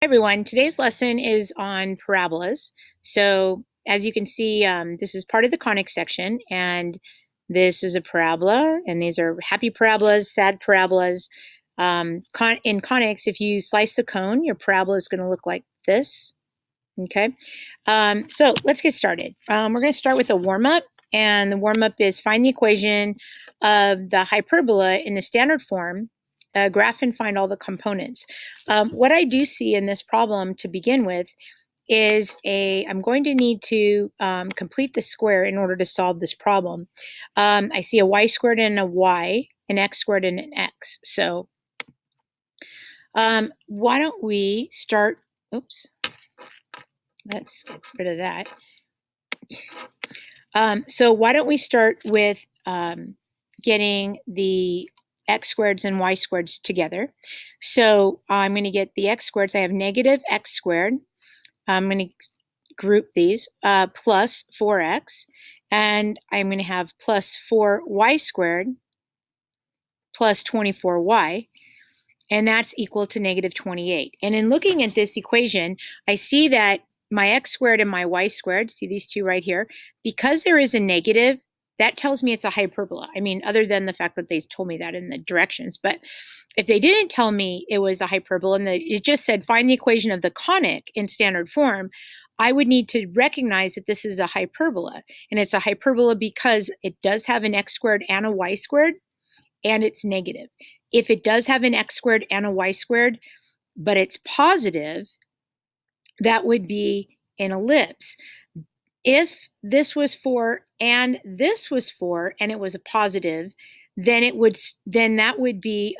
Hi everyone, today's lesson is on parabolas. So as you can see, this is part of the conic section, and this is a parabola, and these are happy parabolas, sad parabolas. In conics, if you slice the cone, your parabola is going to look like this. Okay, so let's get started. We're going to start with a warm-up, and the warm-up is find the equation of the hyperbola in the standard form, graph and find all the components. What I do see in this problem to begin with is I'm going to need to complete the square in order to solve this problem. I see a y squared and a y, an x squared and an x. So why don't we start, oops, let's get rid of that. So why don't we start with getting the x squareds and y squareds together. So I'm going to get the x squareds. I have negative x squared. I'm going to group these plus 4x, and I'm going to have plus 4y squared plus 24y, and that's equal to negative 28. And in looking at this equation, I see that my x squared and my y squared, see these two right here, because there is a negative, that tells me it's a hyperbola. I mean, other than the fact that they told me that in the directions. But if they didn't tell me it was a hyperbola and it just said find the equation of the conic in standard form, I would need to recognize that this is a hyperbola. And it's a hyperbola because it does have an x squared and a y squared, and it's negative. If it does have an x squared and a y squared, but it's positive, that would be an ellipse. If this was 4 and this was 4 and it was a positive, then that would be,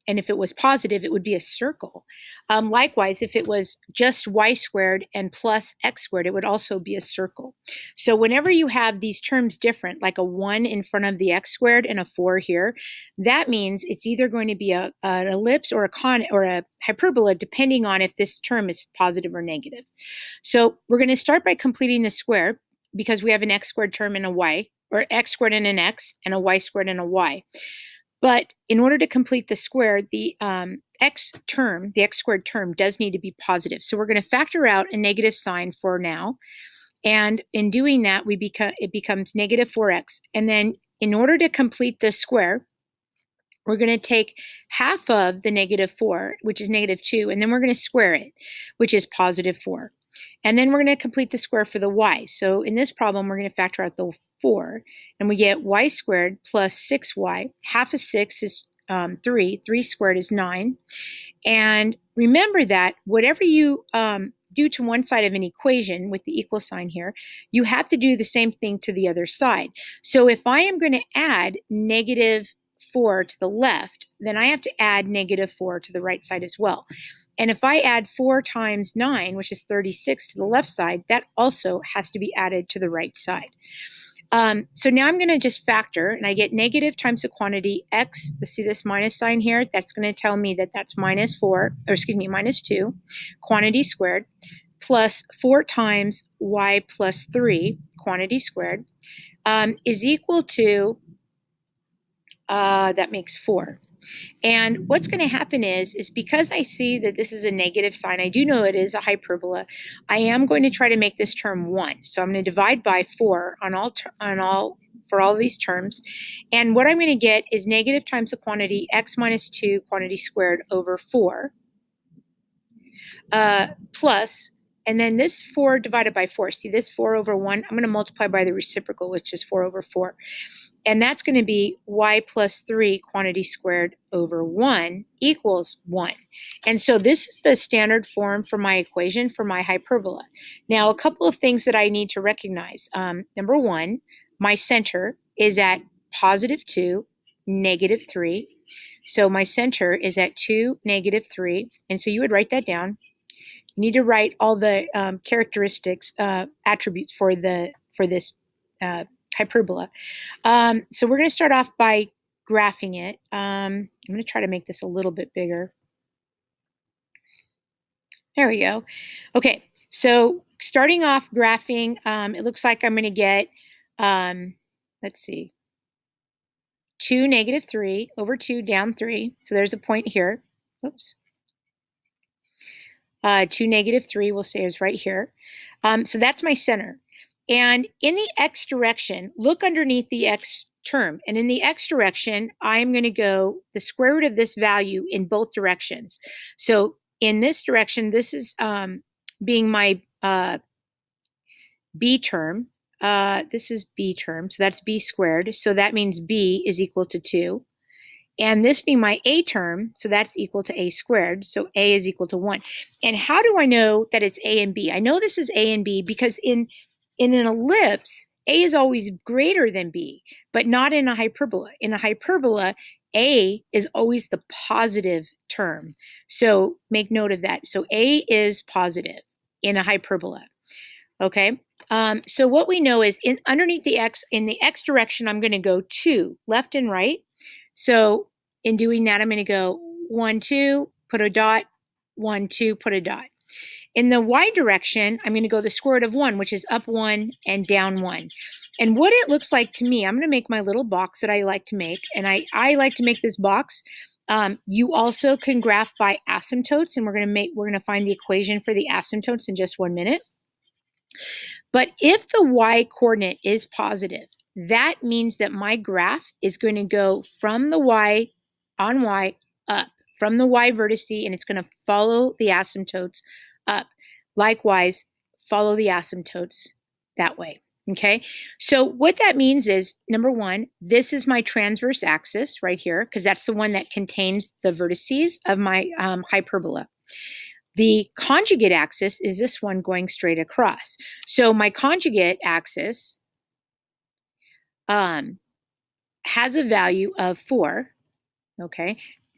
and if it was positive, it would be a circle. Likewise, if it was just y squared and plus x squared, it would also be a circle. So whenever you have these terms different, like a 1 in front of the x squared and a 4 here, that means it's either going to be an ellipse or a hyperbola, depending on if this term is positive or negative. So we're going to start by completing the square because we have an x squared term and a y, or x squared and an x, and a y squared and a y. But in order to complete the square, the x squared term, does need to be positive. So we're going to factor out a negative sign for now. And in doing that, it becomes negative 4x. And then in order to complete this square, we're going to take half of the negative 4, which is negative 2, and then we're going to square it, which is positive 4. And then we're going to complete the square for the y. So in this problem, we're going to factor out the 4, and we get y squared plus 6y. Half of 6 is 3. 3 squared is 9. And remember that whatever you do to one side of an equation with the equal sign here, you have to do the same thing to the other side. So if I am going to add negative 4 to the left, then I have to add negative 4 to the right side as well. And if I add 4 times 9, which is 36, to the left side, that also has to be added to the right side. So now I'm going to just factor, and I get negative times the quantity x. See this minus sign here? That's going to tell me that that's minus 2, quantity squared, plus 4 times y plus 3, quantity squared, is equal to, that makes 4. And what's going to happen is because I see that this is a negative sign, I do know it is a hyperbola, I am going to try to make this term 1. So I'm going to divide by 4 for all these terms. And what I'm going to get is negative times the quantity x minus 2, quantity squared, over 4, plus, and then this 4 divided by 4. See this 4 over 1? I'm going to multiply by the reciprocal, which is 4 over 4. And that's going to be y plus 3, quantity squared, over 1 equals 1. And so this is the standard form for my equation for my hyperbola. Now, a couple of things that I need to recognize. Number 1, my center is at positive 2, negative 3. So my center is at 2, negative 3. And so you would write that down. You need to write all the characteristics, attributes for this hyperbola. So we're going to start off by graphing it. I'm going to try to make this a little bit bigger. There we go. Okay, so starting off graphing, it looks like I'm going to get, let's see, 2, negative 3 over 2 down 3. So there's a point here. Oops. 2, -3, we'll say is right here. So that's my center. And in the x direction, look underneath the x term. And in the x direction, I'm going to go the square root of this value in both directions. So in this direction, this is being my b term. This is b term, so that's b squared. So that means b is equal to 2. And this being my a term, so that's equal to a squared. So a is equal to 1. And how do I know that it's a and b? I know this is a and b because in an ellipse, a is always greater than b, but not in a hyperbola. In a hyperbola, a is always the positive term. So make note of that. So a is positive in a hyperbola. Okay. So what we know is underneath the x, in the x direction, I'm going to go 2, left and right. So in doing that, I'm going to go 1, 2, put a dot, 1, 2, put a dot. In the y direction, I'm going to go the square root of 1, which is up 1 and down 1. And what it looks like to me, I'm going to make my little box that I like to make. And I like to make this box. You also can graph by asymptotes, and we're going to find the equation for the asymptotes in just 1 minute. But if the y coordinate is positive, that means that my graph is going to go from the y on y up, from the y vertice, and it's going to follow the asymptotes up. Likewise, follow the asymptotes that way. Okay, so what that means is, number 1, this is my transverse axis right here, because that's the one that contains the vertices of my hyperbola. The conjugate axis is this one going straight across. So my conjugate axis has a value of 4, okay?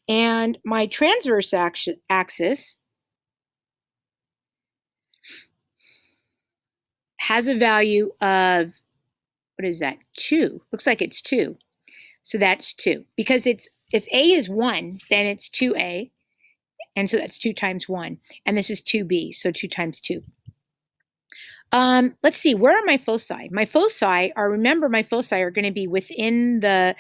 And my transverse axis has a value of, what is that, 2? Looks like it's 2. So that's 2. Because if A is 1, then it's 2A. And so that's 2 times 1. And this is 2b, so 2 times 2. Let's see, where are my foci? My foci are, remember, my foci are going to be within the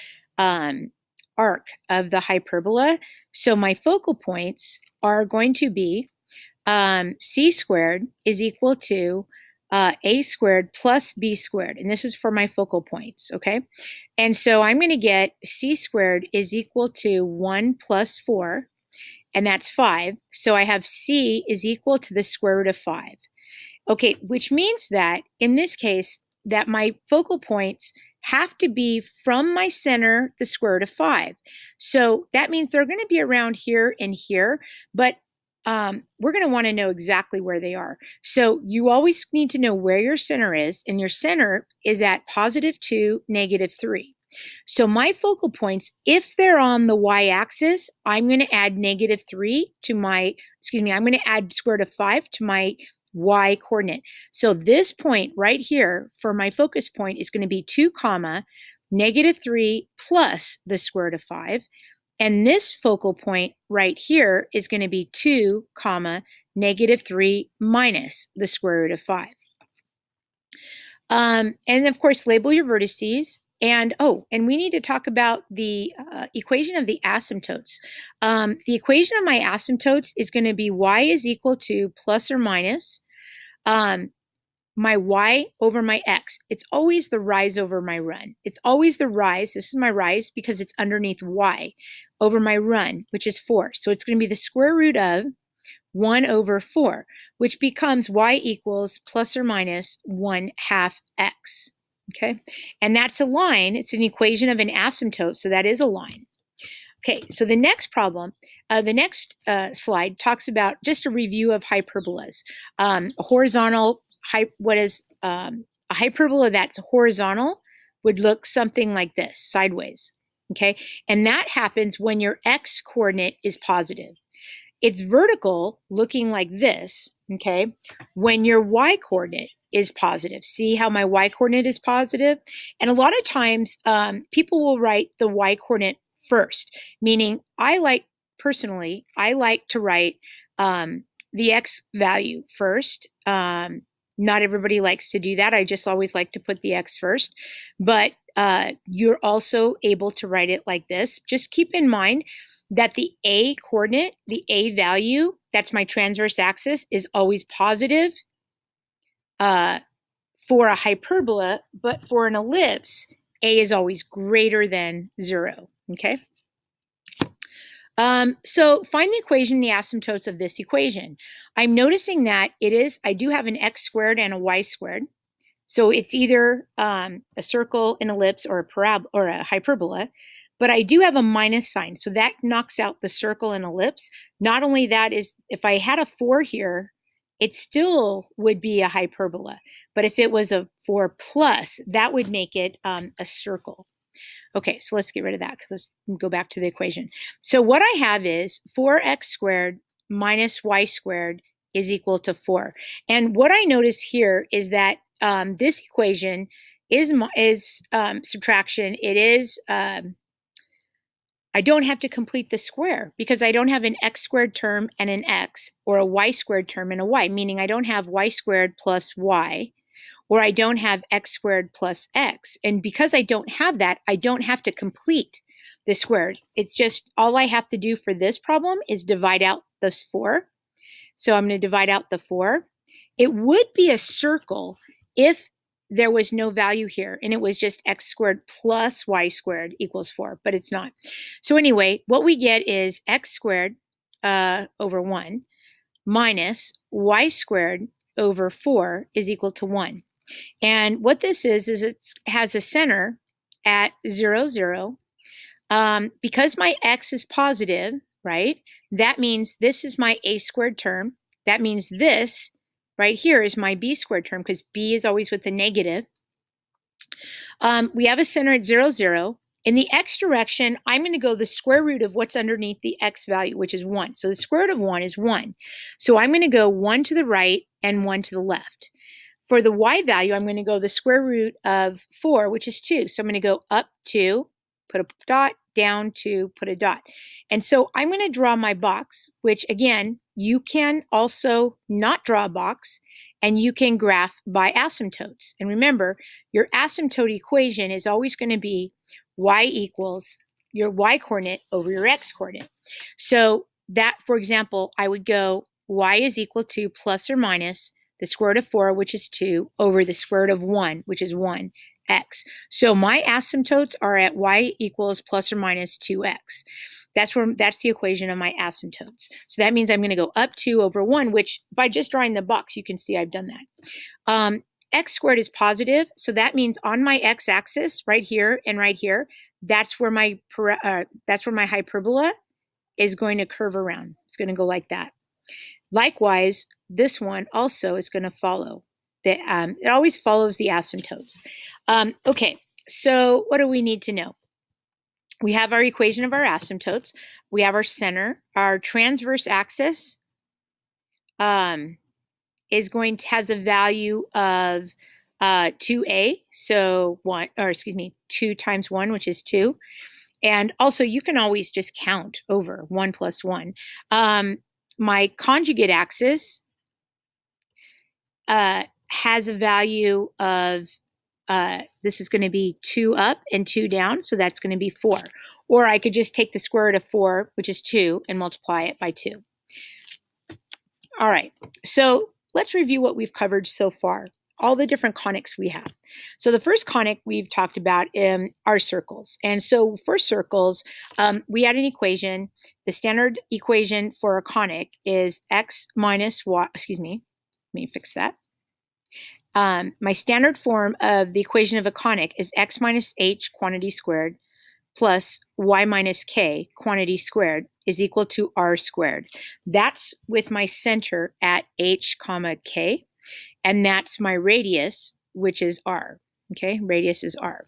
arc of the hyperbola. So my focal points are going to be c squared is equal to a squared plus b squared. And this is for my focal points, okay? And so I'm going to get c squared is equal to 1 plus 4. And that's 5. So I have c is equal to the square root of 5. Okay, which means that in this case, that my focal points have to be from my center, the square root of 5. So that means they're going to be around here and here, but we're going to want to know exactly where they are. So you always need to know where your center is, and your center is at +2, -3. So my focal points, if they're on the y-axis, I'm going to add -3 to my, I'm going to add square root of 5 to my y coordinate. So this point right here for my focus point is going to be 2, -3 plus the square root of 5. And this focal point right here is going to be 2, -3 minus the square root of 5. And of course, label your vertices. And we need to talk about the equation of the asymptotes. The equation of my asymptotes is going to be y is equal to plus or minus my y over my x. It's always the rise over my run. It's always the rise. This is my rise because it's underneath y over my run, which is 4. So it's going to be the square root of 1 over 4, which becomes y equals plus or minus 1/2 x. Okay, and that's a line. It's an equation of an asymptote, so that is a line. Okay, so the next problem, the next slide talks about just a review of hyperbolas. Horizontal, what is a hyperbola that's horizontal would look something like this, sideways. Okay, and that happens when your x coordinate is positive. It's vertical, looking like this, okay, when your y coordinate is positive. See how my y coordinate is positive? And a lot of times people will write the y coordinate first, meaning personally, I like to write the x value first. Not everybody likes to do that. I just always like to put the x first, but you're also able to write it like this. Just keep in mind that the a coordinate, the a value, that's my transverse axis, is always positive for a hyperbola, but for an ellipse, A is always greater than 0, okay? So find the equation, the asymptotes of this equation. I'm noticing that I do have an x squared and a y squared. So it's either a circle, an ellipse, or a hyperbola. But I do have a minus sign, so that knocks out the circle and ellipse. Not only that, is if I had a 4 here, it still would be a hyperbola. But if it was a 4 plus, that would make it a circle. Okay, so let's get rid of that because let's go back to the equation. So what I have is 4x squared minus y squared is equal to 4. And what I notice here is that this equation is subtraction. It is, I don't have to complete the square because I don't have an x squared term and an x, or a y squared term and a y, meaning I don't have y squared plus y, or I don't have x squared plus x. And because I don't have that, I don't have to complete the square. It's just all I have to do for this problem is divide out this 4. So I'm going to divide out the 4. It would be a circle if there was no value here and it was just x squared plus y squared equals 4, but it's not. So anyway, what we get is x squared over 1 minus y squared over 4 is equal to 1. And what this is it has a center at 0, 0. Because my x is positive, right, that means this is my a squared term. That means this right here is my b squared term because b is always with the negative. We have a center at 0, 0. In the x direction, I'm going to go the square root of what's underneath the x value, which is 1. So the square root of 1 is 1. So I'm going to go 1 to the right and 1 to the left. For the y value, I'm going to go the square root of 4, which is 2. So I'm going to go up 2, put a dot, down 2, put a dot. And so I'm going to draw my box, which again, you can also not draw a box, and you can graph by asymptotes. And remember, your asymptote equation is always going to be y equals your y coordinate over your x coordinate. So that, for example, I would go y is equal to plus or minus the square root of 4, which is 2, over the square root of 1, which is 1, x. So my asymptotes are at y equals plus or minus 2x. That's the equation of my asymptotes. So that means I'm going to go up 2 over 1, which by just drawing the box, you can see I've done that. X squared is positive, so that means on my x-axis, right here and right here, that's where my hyperbola is going to curve around. It's going to go like that. Likewise, this one also is going to follow. It always follows the asymptotes. Okay, so what do we need to know? We have our equation of our asymptotes. We have our center. Our transverse axis has a value of 2a, so 2 times 1, which is 2. And also, you can always just count over 1 plus 1. My conjugate axis has a value of, this is going to be 2 up and 2 down, so that's going to be 4. Or I could just take the square root of 4, which is 2, and multiply it by 2. All right, so let's review what we've covered so far, all the different conics we have. So the first conic we've talked about are circles. And so for circles, we had an equation. The standard equation for a conic is x minus y, let me fix that. My standard form of the equation of a conic is x minus h quantity squared plus y minus k quantity squared is equal to r squared. That's with my center at h comma k, and that's my radius, which is r. Okay, radius is r.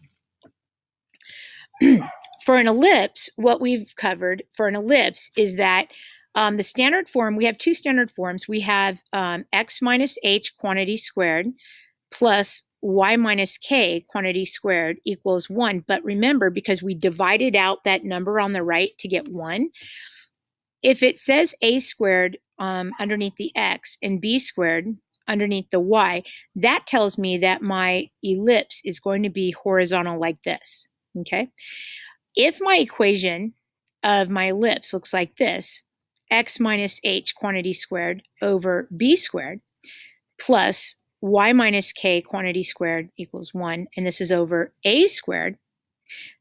For an ellipse, what we've covered for an ellipse is that the standard form, we have two standard forms. We have x minus h quantity squared plus y minus k quantity squared equals 1. But remember, because we divided out that number on the right to get 1, if it says a squared underneath the x and b squared underneath the y, that tells me that my ellipse is going to be horizontal like this, okay? If my equation of my ellipse looks like this, x minus h quantity squared over b squared plus y minus k quantity squared equals 1, and this is over a squared,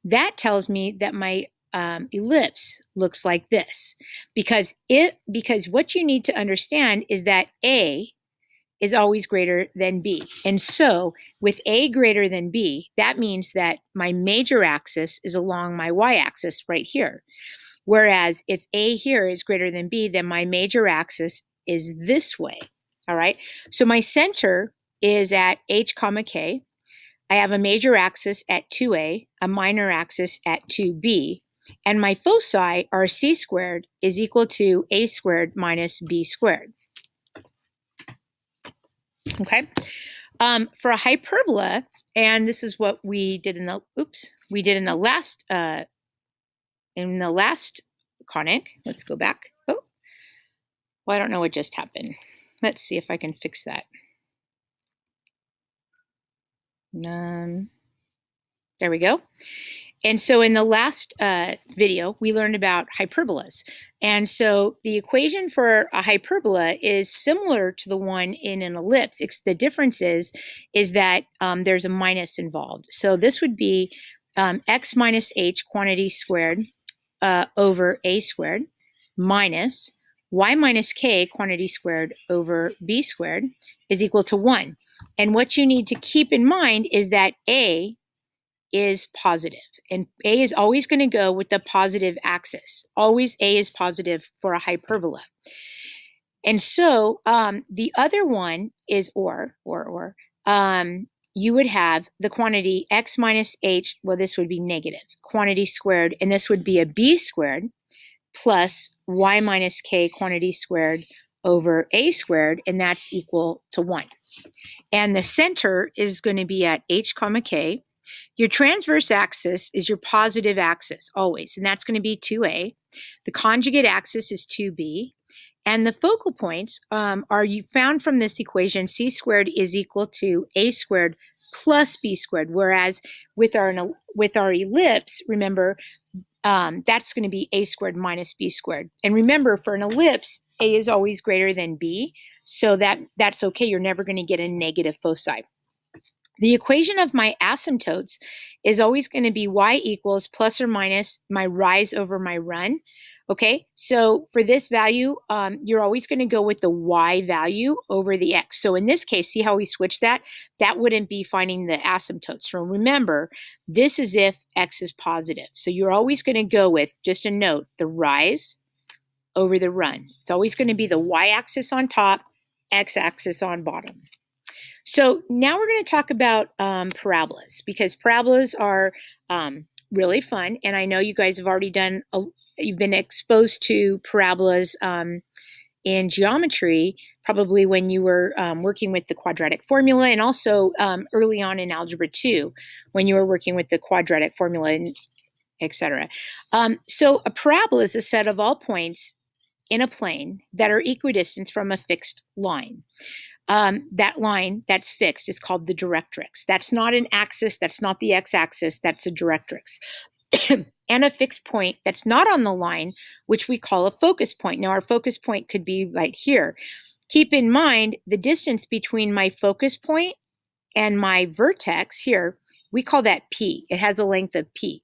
that tells me that my ellipse looks like this. Because what you need to understand is that a is always greater than b. And so with a greater than b, that means that my major axis is along my y-axis right here. Whereas if a here is greater than b, then my major axis is this way. All right. So my center is at h comma k. I have a major axis at 2a, a minor axis at 2b, and my foci are c squared is equal to a squared minus b squared. Okay. For a hyperbola, and this is what we did in the last conic. Let's go back. Oh, well, I don't know what just happened. Let's see if I can fix that. There we go. And so in the last video, we learned about hyperbolas. And so the equation for a hyperbola is similar to the one in an ellipse. The difference is that there's a minus involved. So this would be x minus h quantity squared over a squared minus y minus k quantity squared over b squared is equal to 1. And what you need to keep in mind is that a is positive, and a is always going to go with the positive axis. Always a is positive for a hyperbola. And so the other one is you would have the quantity x minus h, well, this would be negative, quantity squared, and this would be a b squared plus y minus k quantity squared over a squared, and that's equal to 1. And the center is going to be at h comma k. Your transverse axis is your positive axis always, and that's going to be 2a. The conjugate axis is 2b. And the focal points are you found from this equation, c squared is equal to a squared plus b squared, whereas with our ellipse, remember, that's going to be a squared minus b squared. And remember, for an ellipse, a is always greater than b, so that's okay. You're never going to get a negative foci. The equation of my asymptotes is always going to be y equals plus or minus my rise over my run. Okay, so for this value, you're always going to go with the y value over the x. So in this case, see how we switched that? That wouldn't be finding the asymptotes. So remember, this is if x is positive. So you're always going to go with, just a note, the rise over the run. It's always going to be the y-axis on top, x-axis on bottom. So now we're going to talk about parabolas, because parabolas are really fun. And I know you guys have already you've been exposed to parabolas in geometry, probably when you were working with the quadratic formula, and also early on in Algebra 2, when you were working with the quadratic formula, and etc. So a parabola is a set of all points in a plane that are equidistant from a fixed line. That line that's fixed is called the directrix. That's not an axis, that's not the x-axis, that's a directrix. And a fixed point that's not on the line, which we call a focus point. Now, our focus point could be right here. Keep in mind the distance between my focus point and my vertex here, we call that p. It has a length of p.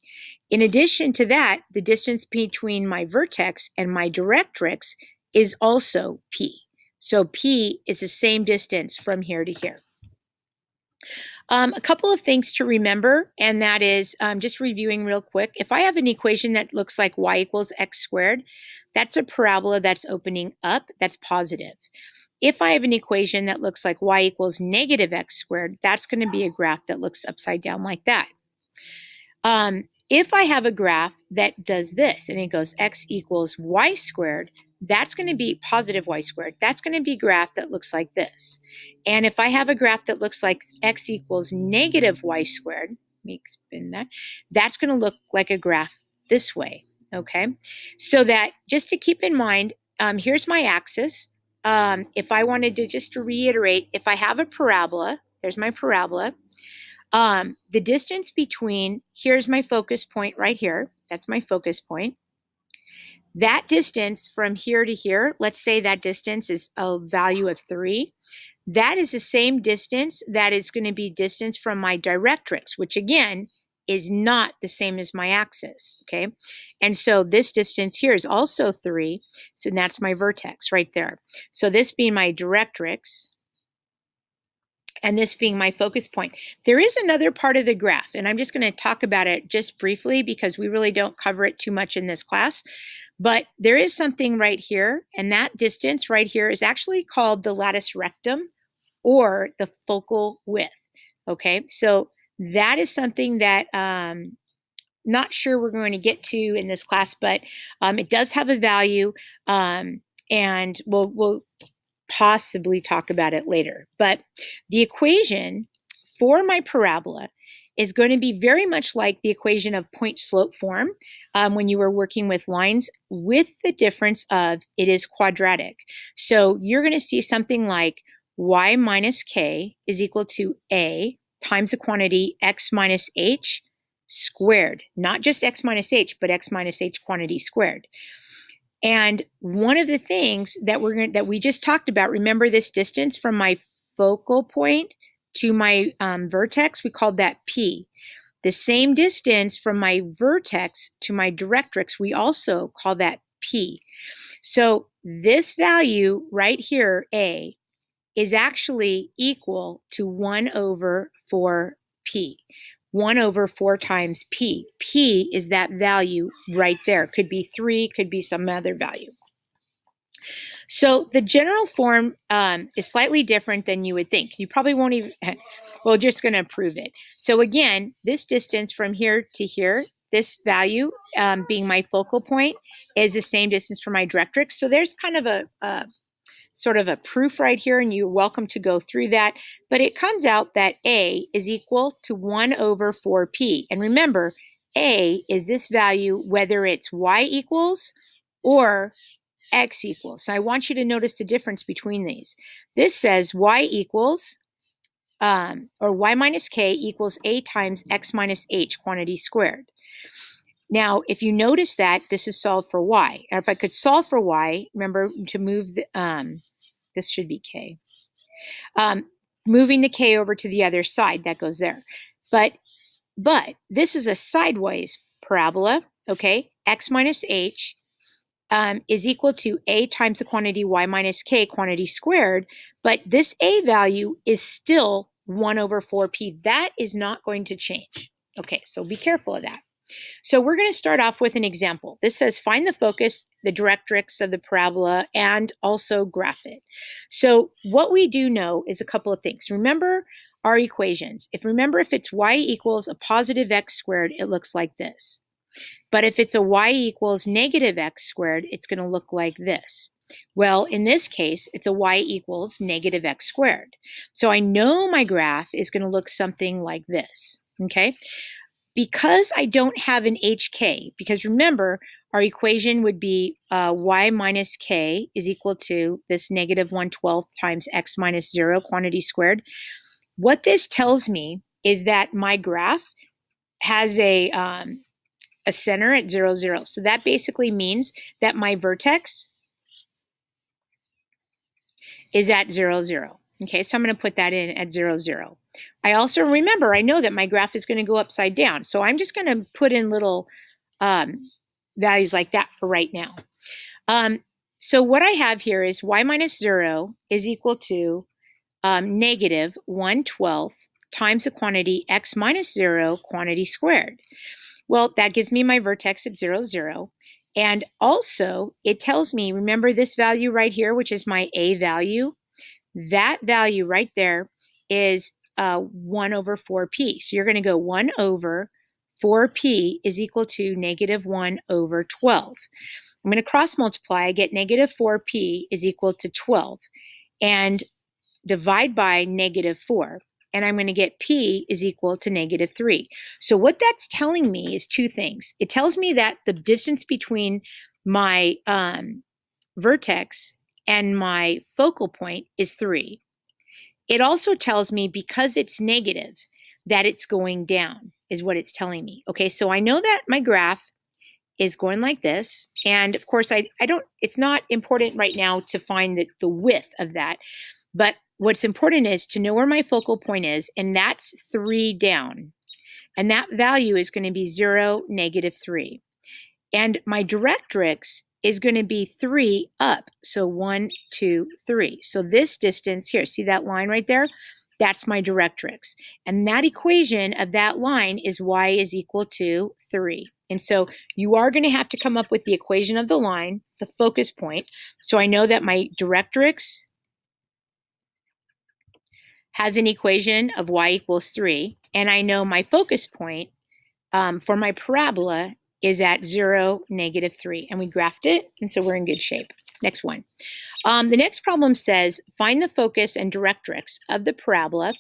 In addition to that, the distance between my vertex and my directrix is also p. So p is the same distance from here to here. A couple of things to remember, and that is just reviewing real quick. If I have an equation that looks like y equals x squared, that's a parabola that's opening up, that's positive. If I have an equation that looks like y equals negative x squared, that's going to be a graph that looks upside down like that. If I have a graph that does this, and it goes x equals y squared, that's going to be positive y squared. That's going to be a graph that looks like this. And if I have a graph that looks like x equals negative y squared, let me spin that, that's going to look like a graph this way, okay? So that, just to keep in mind, here's my axis. If I wanted to, just to reiterate, if I have a parabola, there's my parabola, the distance between, here's my focus point right here, that's my focus point. That distance from here to here, let's say that distance is a value of 3. That is the same distance that is going to be distance from my directrix, which again is not the same as my axis, okay? And so this distance here is also 3, so that's my vertex right there. So this being my directrix, and this being my focus point. There is another part of the graph, and I'm just going to talk about it just briefly because we really don't cover it too much in this class. But there is something right here, and that distance right here is actually called the latus rectum or the focal width. Okay, so that is something that not sure we're going to get to in this class, but it does have a value, and we'll possibly talk about it later. But the equation for my parabola is going to be very much like the equation of point slope form when you were working with lines, with the difference of it is quadratic. So you're going to see something like y minus k is equal to a times the quantity x minus h squared. Not just x minus h, but x minus h quantity squared. And one of the things that we just talked about, remember this distance from my focal point to my vertex, we called that P. The same distance from my vertex to my directrix, we also call that P. So this value right here, A, is actually equal to 1 over 4P. 1 over 4 times P. P is that value right there. Could be 3, could be some other value. So the general form is slightly different than you would think. You probably won't even, well, just going to prove it. So again, this distance from here to here, this value being my focal point is the same distance from my directrix. So there's kind of a sort of a proof right here, and you're welcome to go through that. But it comes out that A is equal to 1 over 4P. And remember, A is this value, whether it's Y equals or X equals. So I want you to notice the difference between these. This says Y equals, or Y minus K equals A times X minus H quantity squared. Now, if you notice that, this is solved for Y. Now, if I could solve for Y, remember to move the, this should be K. Moving the K over to the other side, that goes there. But this is a sideways parabola, okay? X minus H is equal to A times the quantity Y minus K quantity squared. But this A value is still 1 over 4P. That is not going to change. Okay, so be careful of that. So we're going to start off with an example. This says find the focus, the directrix of the parabola, and also graph it. So what we do know is a couple of things. Remember our equations. If it's y equals a positive x squared, it looks like this. But if it's a y equals negative x squared, it's going to look like this. Well, in this case, it's a y equals negative x squared. So I know my graph is going to look something like this, okay? Because I don't have an HK, because remember, our equation would be y minus k is equal to this negative 1/12 times x minus 0 quantity squared. What this tells me is that my graph has a center at 0, 0. So that basically means that my vertex is at 0, 0. Okay, so I'm going to put that in at 0, 0. I also remember, I know that my graph is going to go upside down. So I'm just going to put in little values like that for right now. So what I have here is y minus 0 is equal to negative 1/12 times the quantity x minus 0 quantity squared. Well, that gives me my vertex at 0, 0. And also, it tells me, remember this value right here, which is my A value? That value right there is 1 over 4P. So you're going to go 1 over 4P is equal to negative 1 over 12. I'm going to cross multiply. I get negative 4P is equal to 12. And divide by negative 4. And I'm going to get P is equal to negative 3. So what that's telling me is two things. It tells me that the distance between my vertex and my focal point is 3. It also tells me, because it's negative, that it's going down, is what it's telling me. Okay, so I know that my graph is going like this. And of course, I don't, it's not important right now to find the width of that. But what's important is to know where my focal point is, and that's 3 down. And that value is going to be 0, -3. And my directrix is going to be 3 up. So 1, 2, 3. So this distance here, see that line right there? That's my directrix. And that equation of that line is y is equal to 3. And so you are going to have to come up with the equation of the line, the focus point. So I know that my directrix has an equation of y equals 3. And I know my focus point for my parabola is at 0, -3. And we graphed it, and so we're in good shape. Next one. The next problem says, find the focus and directrix of the parabola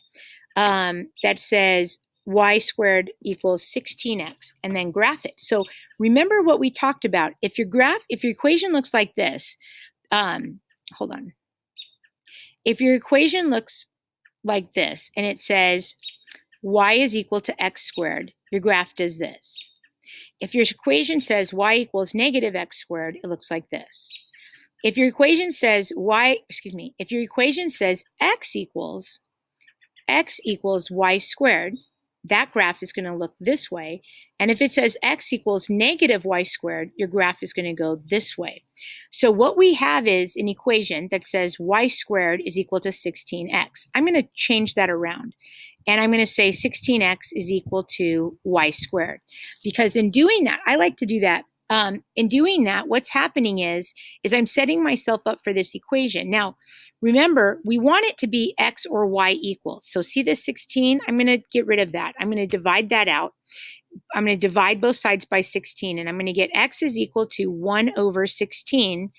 that says y squared equals 16x, and then graph it. So remember what we talked about. If your equation looks like this, hold on. If your equation looks like this, and it says y is equal to x squared, your graph does this. If your equation says y equals -x squared, it looks like this. If your equation says if your equation says x equals y squared, that graph is going to look this way. And if it says x equals -y squared, your graph is going to go this way. So what we have is an equation that says y squared is equal to 16x. I'm going to change that around. And I'm going to say 16x is equal to y squared. Because in doing that, I like to do that. In doing that, what's happening is I'm setting myself up for this equation. Now, remember, we want it to be x or y equals. So see this 16? I'm going to get rid of that. I'm going to divide that out. I'm going to divide both sides by 16, and I'm going to get x is equal to 1 over 16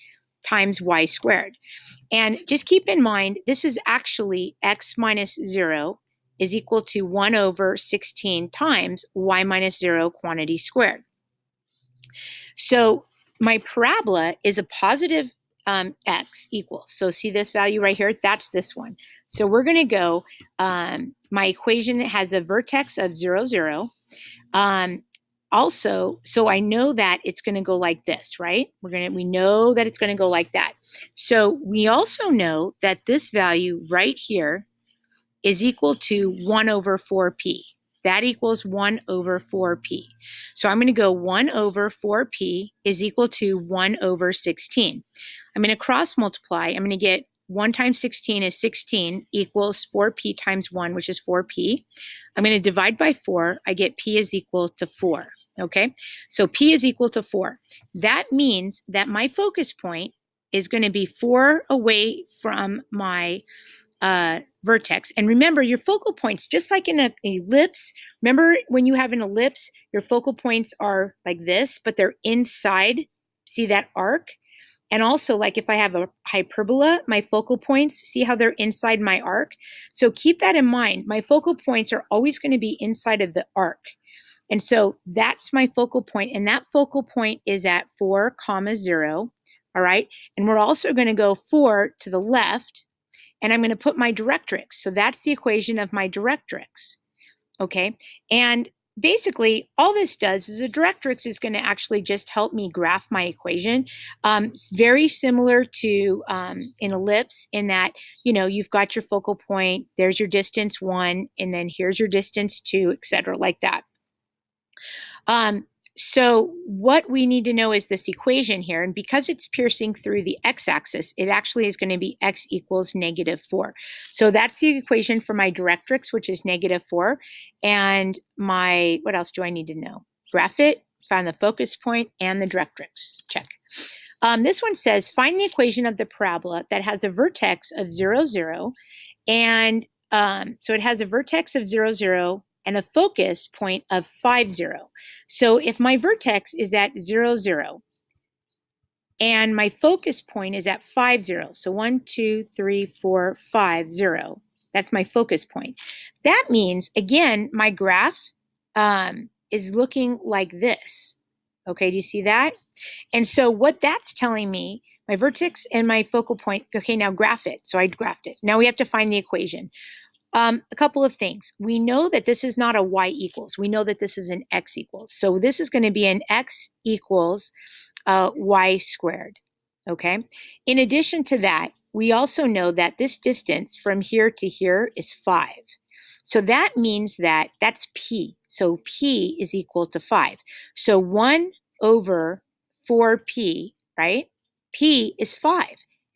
times y squared. And just keep in mind, this is actually x minus 0 is equal to 1 over 16 times y minus 0 quantity squared. So my parabola is a positive x equals. So see this value right here? That's this one. So we're going to go, my equation has a vertex of 0, 0. Also, so I know that it's going to go like this, right? We know that it's going to go like that. So we also know that this value right here is equal to 1 over 4p. That equals 1 over 4p. So I'm going to go 1 over 4p is equal to 1 over 16. I'm going to cross multiply. I'm going to get 1 times 16 is 16 equals 4p times 1, which is 4p. I'm going to divide by 4. I get p is equal to 4. Okay, so p is equal to 4. That means that my focus point is going to be 4 away from my vertex. And remember, your focal points, just like in an ellipse, remember when you have an ellipse, your focal points are like this, but they're inside, see that arc? And also, like if I have a hyperbola, my focal points, see how they're inside my arc? So keep that in mind. My focal points are always going to be inside of the arc. And so that's my focal point, and that focal point is at 4, 0. All right, and we're also going to go 4 to the left, and I'm going to put my directrix. So that's the equation of my directrix. Okay, and basically all this does is a directrix is going to actually just help me graph my equation. It's very similar to an ellipse in that, you know, you've got your focal point, there's your distance 1, and then here's your distance 2, etc., like that. So what we need to know is this equation here, and because it's piercing through the x-axis, it actually is going to be x equals -4. So that's the equation for my directrix, which is -4, and my, what else do I need to know? Graph it, find the focus point, and the directrix. Check. This one says, find the equation of the parabola that has a vertex of 0, 0, and so it has a vertex of 0, 0, and a focus point of 5, 0. So if my vertex is at 0, 0, and my focus point is at 5, 0, so 1, 2, 3, 4, 5, 0, that's my focus point. That means, again, my graph is looking like this. Okay, do you see that? And so what that's telling me, my vertex and my focal point, okay, now graph it. So I graphed it. Now we have to find the equation. A couple of things. We know that this is not a y equals. We know that this is an x equals. So this is going to be an x equals y squared. Okay. In addition to that, we also know that this distance from here to here is 5. So that means that that's p. So p is equal to 5. So 1 over 4p, right? P is 5.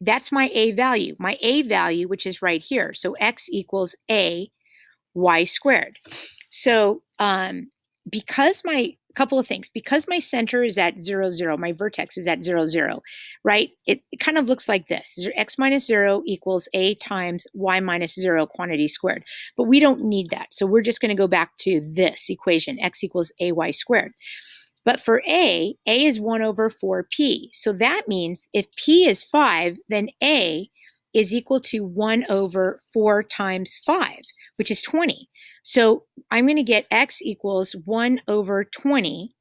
That's my a value. My a value, which is right here. So x equals a y squared. So because couple of things, because my center is at 0, 0, my vertex is at 0, 0, right? It kind of looks like this. X minus 0 equals a times y minus 0 quantity squared. But we don't need that. So we're just going to go back to this equation, x equals ay squared. But for a is 1 over 4p. So that means if p is 5, then a is equal to 1 over 4 times 5, which is 20. So I'm going to get x equals 1 over 20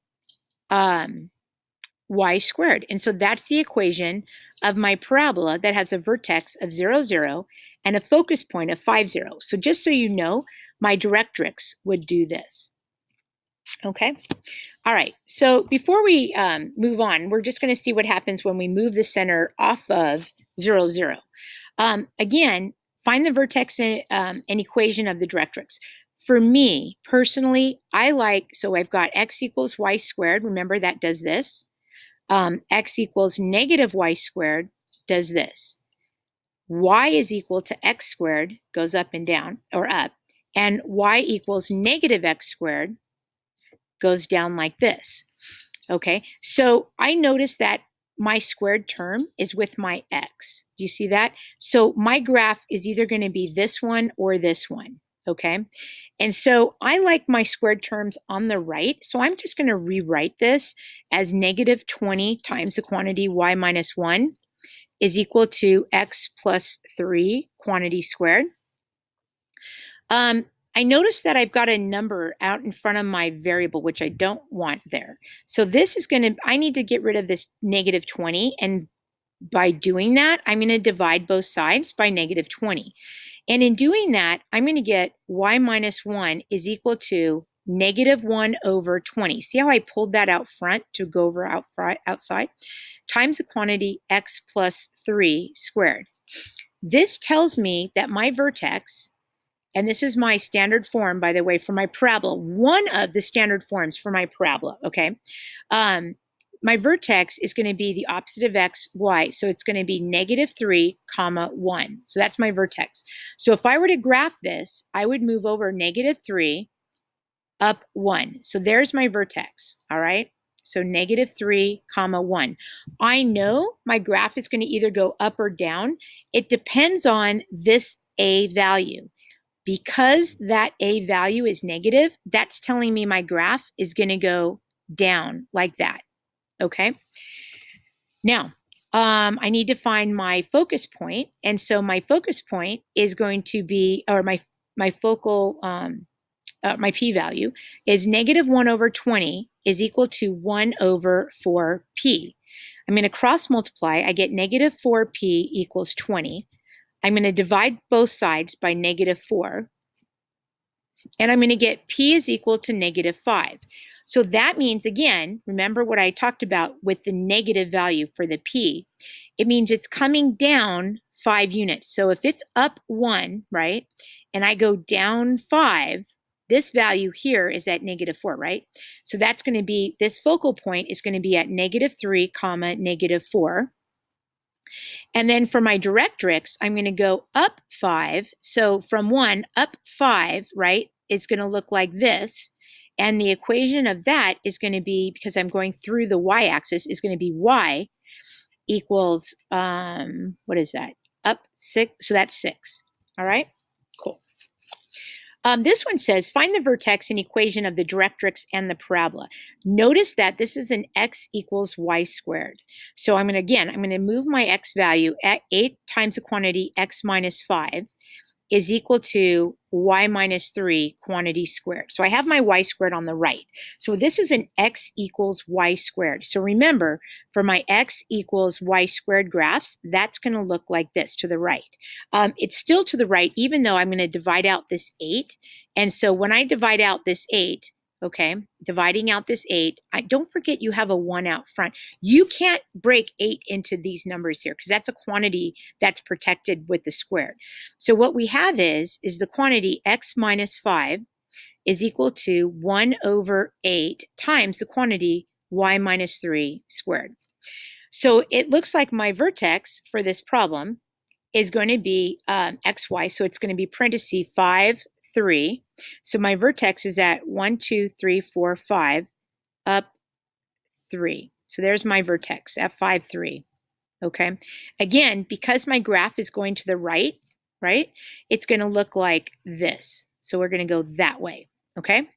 y squared. And so that's the equation of my parabola that has a vertex of 0, 0 and a focus point of 5, 0. So just so you know, my directrix would do this. Okay. All right. So before we move on, we're just going to see what happens when we move the center off of 0, 0. Again, find the vertex and equation of the directrix. For me, personally, so I've got x equals y squared. Remember, that does this. X equals negative y squared does this. Y is equal to x squared, goes up and down, or up. And y equals negative x squared goes down like this. Okay, so I notice that my squared term is with my x. Do you see that? So my graph is either going to be this one or this one. Okay, and so I like my squared terms on the right. So I'm just going to rewrite this as negative 20 times the quantity y minus 1 is equal to x plus 3 quantity squared. I notice that I've got a number out in front of my variable, which I don't want there. So this is I need to get rid of this negative 20. And by doing that, I'm going to divide both sides by negative 20. And in doing that, I'm going to get y minus 1 is equal to negative 1 over 20. See how I pulled that out front to go over outside? Times the quantity x plus 3 squared. This tells me that my vertex, and this is my standard form, by the way, for my parabola, one of the standard forms for my parabola, okay? My vertex is going to be the opposite of x, y. So it's going to be negative 3, comma 1. So that's my vertex. So if I were to graph this, I would move over negative 3, up 1. So there's my vertex, all right? So negative 3, comma 1. I know my graph is going to either go up or down. It depends on this a value. Because that a value is negative, that's telling me my graph is going to go down like that. Okay. Now, I need to find my focus point. And so my focus point is going to be, or my focal, my p-value is negative 1 over 20 is equal to 1 over 4p. I'm going to cross multiply. I get negative 4p equals 20. I'm going to divide both sides by negative 4. And I'm going to get p is equal to negative 5. So that means, again, remember what I talked about with the negative value for the p. It means it's coming down 5 units. So if it's up 1, right, and I go down 5, this value here is at negative 4, right? So that's going to be, this focal point is going to be at negative 3, comma, negative 4. And then for my directrix, I'm going to go up 5. So from 1 up 5, right, is going to look like this. And the equation of that is going to be, because I'm going through the y-axis, is going to be y equals, what is that? Up 6. So that's 6. All right, cool. This one says, find the vertex and equation of the directrix and the parabola. Notice that this is an x equals y squared. So I'm going to move my x value at 8 times the quantity x minus 5 is equal to y minus 3 quantity squared. So I have my y squared on the right. So this is an x equals y squared. So remember, for my x equals y squared graphs, that's going to look like this to the right. It's still to the right, even though I'm going to divide out this 8. And so when I divide out this 8, okay, dividing out this 8, don't forget you have a 1 out front. You can't break 8 into these numbers here because that's a quantity that's protected with the squared. So what we have is the quantity x minus 5 is equal to 1 over 8 times the quantity y minus 3 squared. So it looks like my vertex for this problem is going to be xy, so it's going to be parenthesis 5, 3. So my vertex is at 1, 2, 3, 4, 5, up 3. So there's my vertex, F5, 3. Okay. Again, because my graph is going to the right, it's going to look like this. So we're going to go that way. Okay.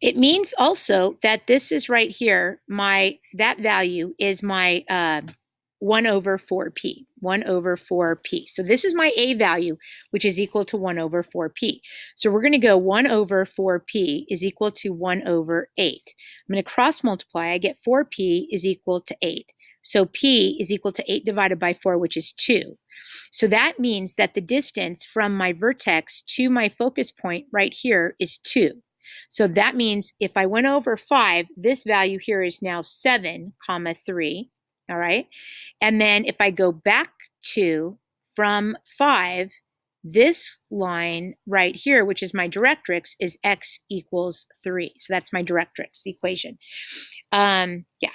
It means also that this is right here, that value is my 1 over 4p, 1 over 4p. So this is my a value, which is equal to 1 over 4p. So we're going to go 1 over 4p is equal to 1 over 8. I'm going to cross multiply. I get 4p is equal to 8. So p is equal to 8 divided by 4, which is 2. So that means that the distance from my vertex to my focus point right here is 2. So that means if I went over 5, this value here is now 7, 3. All right. And then if I go back to from 5, this line right here, which is my directrix, is x equals 3. So that's my directrix equation. Yeah.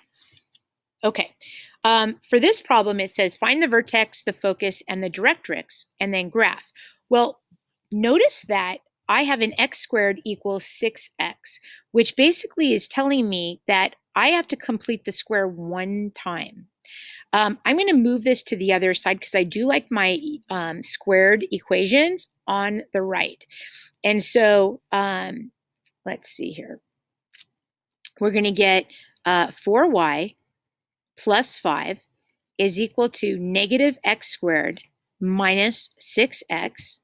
Okay. For this problem, it says find the vertex, the focus, and the directrix, and then graph. Well, notice that I have an x squared equals 6x, which basically is telling me that I have to complete the square one time. I'm going to move this to the other side because I do like my squared equations on the right. And so let's see here. We're going to get 4y plus 5 is equal to negative x squared minus 6x.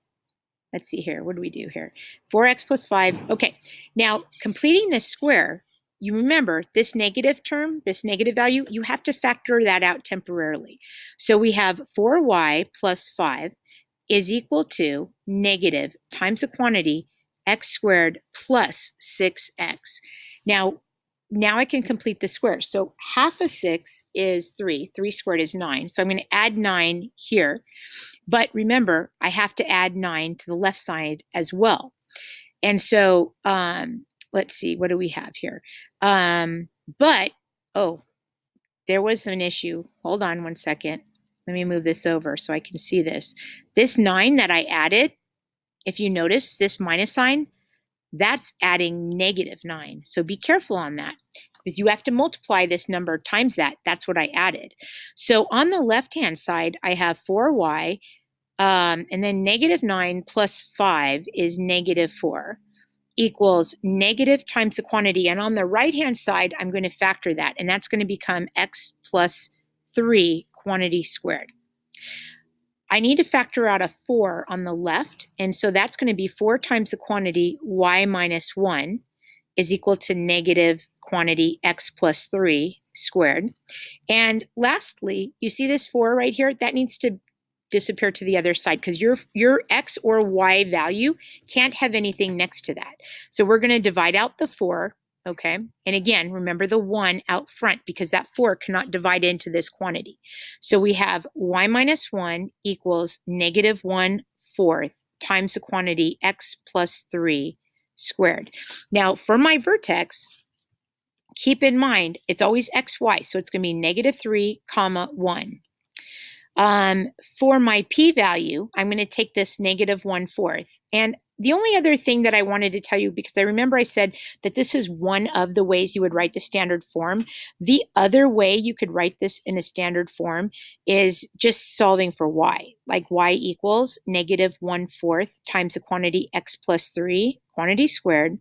Let's see here. What do we do here? 4x plus 5. Okay. Now, completing this square, you remember this negative term, this negative value, you have to factor that out temporarily. So we have 4y plus 5 is equal to negative times the quantity x squared plus 6x. Now I can complete the square. So half of 6 is 3. 3 squared is 9. So I'm going to add 9 here. But remember, I have to add 9 to the left side as well. And so let's see, what do we have here? There was an issue. Hold on one second. Let me move this over so I can see this. This 9 that I added, if you notice this minus sign, that's adding negative 9. So be careful on that because you have to multiply this number times that. That's what I added. So on the left-hand side, I have 4y, and then negative 9 plus 5 is negative 4 equals negative times the quantity. And on the right-hand side, I'm going to factor that, and that's going to become x plus 3 quantity squared. I need to factor out a 4 on the left, and so that's going to be 4 times the quantity y minus 1 is equal to negative quantity x plus 3 squared. And lastly, you see this 4 right here? That needs to disappear to the other side because your x or y value can't have anything next to that. So we're going to divide out the 4. Okay, and again, remember the 1 out front because that 4 cannot divide into this quantity. So we have y minus 1 equals negative 1/4 times the quantity x plus 3 squared. Now, for my vertex, keep in mind, it's always xy, so it's going to be negative 3, 1. For my p-value, I'm going to take this negative 1/4. And the only other thing that I wanted to tell you, because I remember I said that this is one of the ways you would write the standard form. The other way you could write this in a standard form is just solving for y, like y equals negative 1/4 times the quantity x plus 3, quantity squared,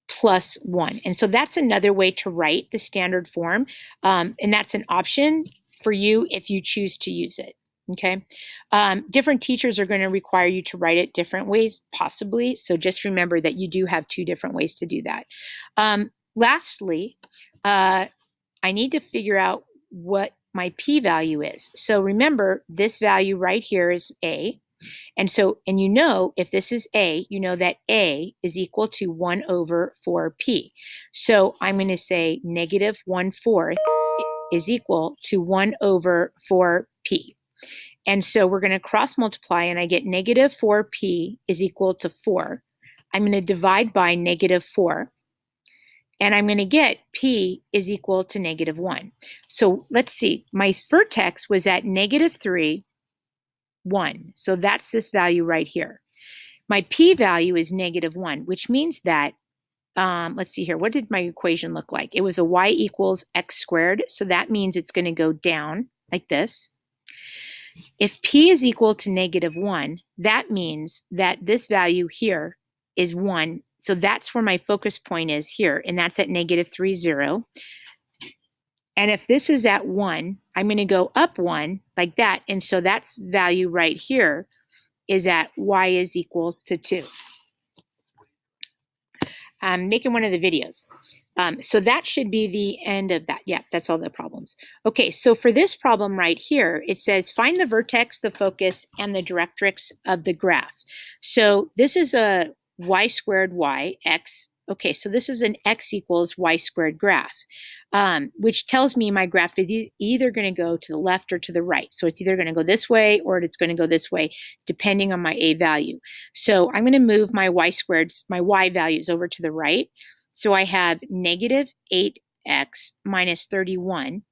plus 1. And so that's another way to write the standard form, and that's an option for you if you choose to use it. Okay. Different teachers are going to require you to write it different ways, possibly. So just remember that you do have two different ways to do that. Lastly, I need to figure out what my p-value is. So remember, this value right here is a. And so, and you know, if this is a, you know that a is equal to 1 over 4p. So I'm going to say negative 1/4 is equal to 1 over 4p. And so we're going to cross multiply, and I get negative 4p is equal to 4. I'm going to divide by negative 4. And I'm going to get p is equal to negative 1. So let's see. My vertex was at negative 3, 1. So that's this value right here. My p-value is negative 1, which means that, let's see here. What did my equation look like? It was a y equals x squared. So that means it's going to go down like this. If p is equal to negative 1, that means that this value here is 1. So that's where my focus point is here, and that's at negative 3, 0. And if this is at 1, I'm going to go up 1 like that. And so that's value right here is at y is equal to 2. I'm making one of the videos. So that should be the end of that. Yeah, that's all the problems. Okay, so for this problem right here, it says find the vertex, the focus, and the directrix of the graph. So this is a y squared y, x. Okay, so this is an x equals y squared graph, which tells me my graph is either going to go to the left or to the right. So it's either going to go this way or it's going to go this way, depending on my a value. So I'm going to move my y squareds, my y values over to the right. So I have negative 8x minus 31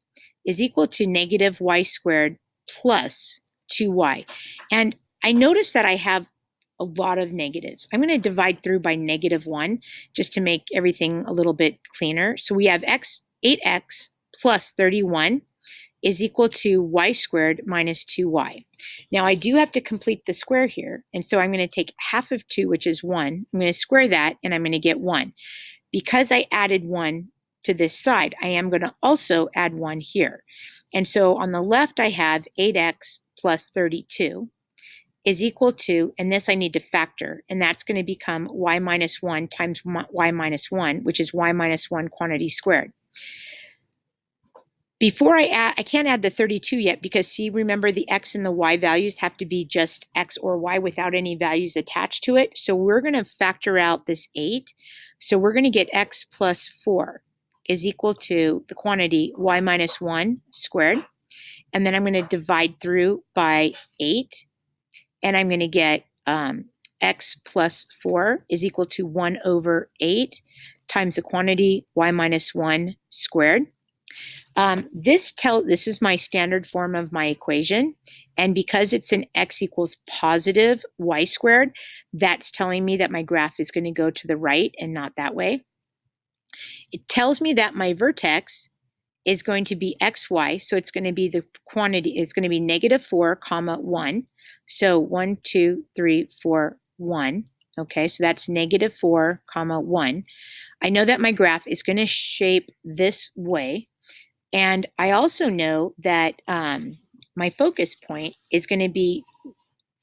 is equal to negative y squared plus 2y. And I notice that I have a lot of negatives. I'm going to divide through by negative 1 just to make everything a little bit cleaner. So we have 8x plus 31 is equal to y squared minus 2y. Now I do have to complete the square here. And so I'm going to take half of 2, which is 1. I'm going to square that, and I'm going to get 1. Because I added 1 to this side, I am going to also add 1 here. And so on the left, I have 8x plus 32 is equal to, and this I need to factor, and that's going to become y minus 1 times y minus 1, which is y minus 1 quantity squared. Before I add, I can't add the 32 yet because, see, remember the x and the y values have to be just x or y without any values attached to it. So we're going to factor out this 8. So we're going to get x plus 4 is equal to the quantity y minus 1 squared. And then I'm going to divide through by 8. And I'm going to get x plus 4 is equal to 1 over 8 times the quantity y minus 1 squared. This is my standard form of my equation. And because it's an x equals positive y squared, that's telling me that my graph is going to go to the right and not that way. It tells me that my vertex is going to be xy, so it's going to be the quantity is going to be negative 4, comma 1. So 1, 2, 3, 4, 1. Okay, so that's negative 4, comma 1. I know that my graph is going to shape this way. And I also know that my focus point is going to be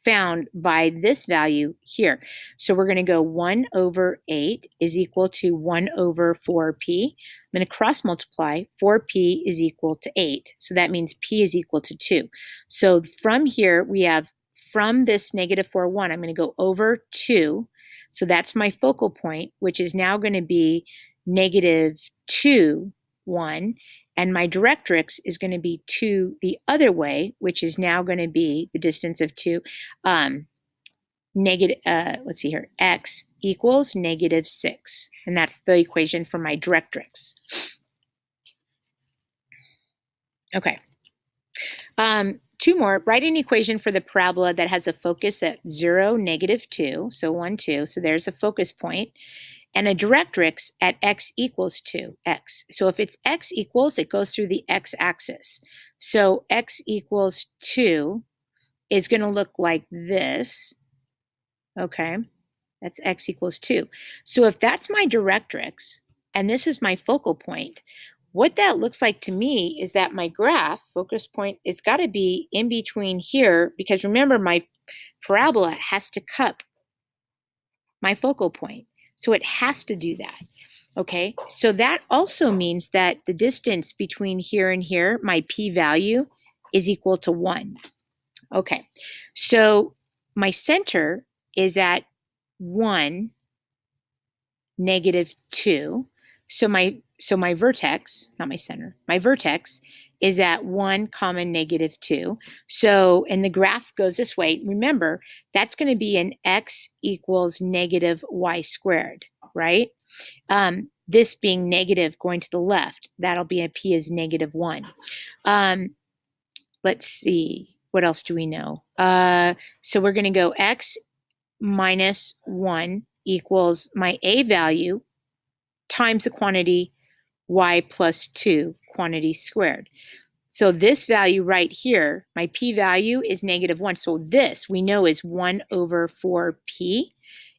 found by this value here. So we're going to go 1 over 8 is equal to 1 over 4p. I'm going to cross multiply. 4p is equal to 8. So that means p is equal to 2. So from here, we have from this negative 4, 1, I'm going to go over 2. So that's my focal point, which is now going to be negative 2, 1. And my directrix is going to be 2 the other way, which is now going to be the distance of 2. Let's see here, x equals negative 6. And that's the equation for my directrix. Okay. 2 more. Write an equation for the parabola that has a focus at 0, negative 2. So 1, 2. So there's a focus point. And a directrix at x equals 2, x. So if it's x equals, it goes through the x-axis. So x equals 2 is going to look like this. Okay, that's x equals 2. So if that's my directrix, and this is my focal point, what that looks like to me is that my graph focus point is got to be in between here, because remember, my parabola has to cup my focal point. So it has to do that. Okay, so that also means that the distance between here and here, my p-value, is equal to 1. Okay, so my center is at 1, -2. So my vertex, not my center, my vertex is at 1, -2. So, and the graph goes this way. Remember, that's going to be an x equals -y squared, right? This being negative going to the left, that'll be a p is -1. Let's see, what else do we know? So we're going to go x minus 1 equals my a value times the quantity y plus 2 quantity squared. So this value right here, my p-value is -1. So this we know is 1 over 4p.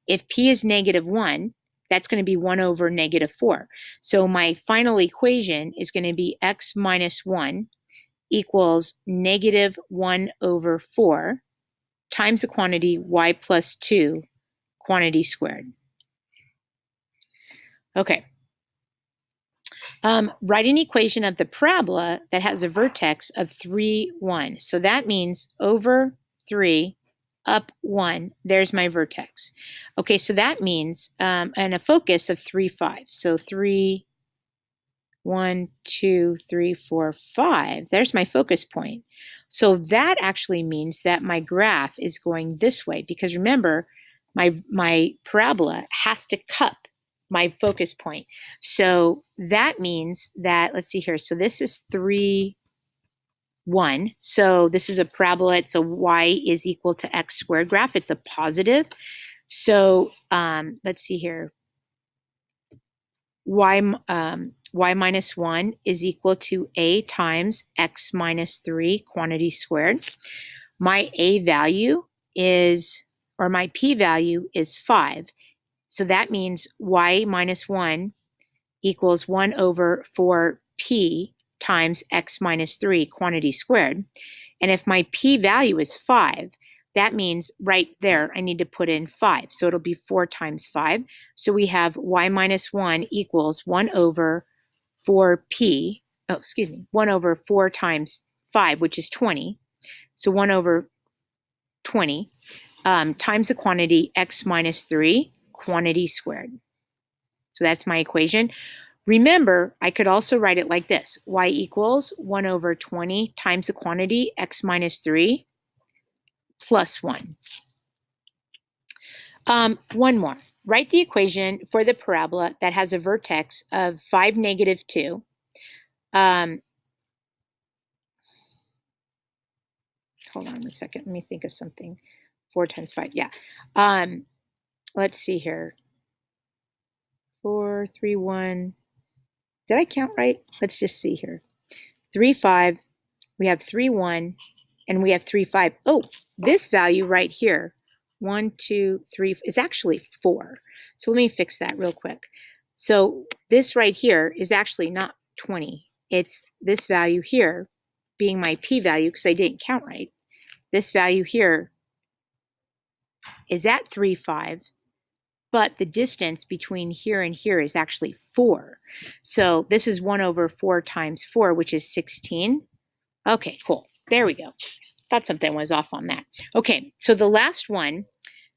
If p is -1, that's going to be 1 over -4. So my final equation is going to be x minus 1 equals -1 over 4 times the quantity y plus 2 quantity squared. Okay. Write an equation of the parabola that has a vertex of 3, 1. So that means over 3, up 1. There's my vertex. Okay, so that means, and a focus of 3, 5. So 3, 1, 2, 3, 4, 5. There's my focus point. So that actually means that my graph is going this way, because remember, my parabola has to cup my focus point. So that means that, let's see here. So this is 3, 1. So this is a parabola. It's a y is equal to x squared graph. It's a positive. So let's see here. Y minus 1 is equal to a times x minus 3 quantity squared. My a value is, or my p value is 5. So that means y minus 1 equals 1 over 4p times x minus 3 quantity squared. And if my p value is 5, that means right there I need to put in 5. So it'll be 4 times 5. So we have y minus 1 equals 1 over 4p, 1 over 4 times 5, which is 20. So 1 over 20 times the quantity x minus 3 quantity squared. So that's my equation. Remember, I could also write it like this. Y equals 1 over 20 times the quantity x minus 3 plus 1. One more. Write the equation for the parabola that has a vertex of 5, -2. Hold on a second. Let me think of something. 4 times 5. Yeah. Let's see here. 4, 3, 1. Did I count right? Let's just see here. 3, 5. We have 3, 1. And we have 3, 5. Oh, this value right here, 1, 2, 3, is actually 4. So let me fix that real quick. So this right here is actually not 20. It's this value here being my p-value, because I didn't count right. This value here is at 3, 5. But the distance between here and here is actually 4. So this is 1 over 4 times 4, which is 16. Okay, cool. There we go. Thought something was off on that. Okay, so the last one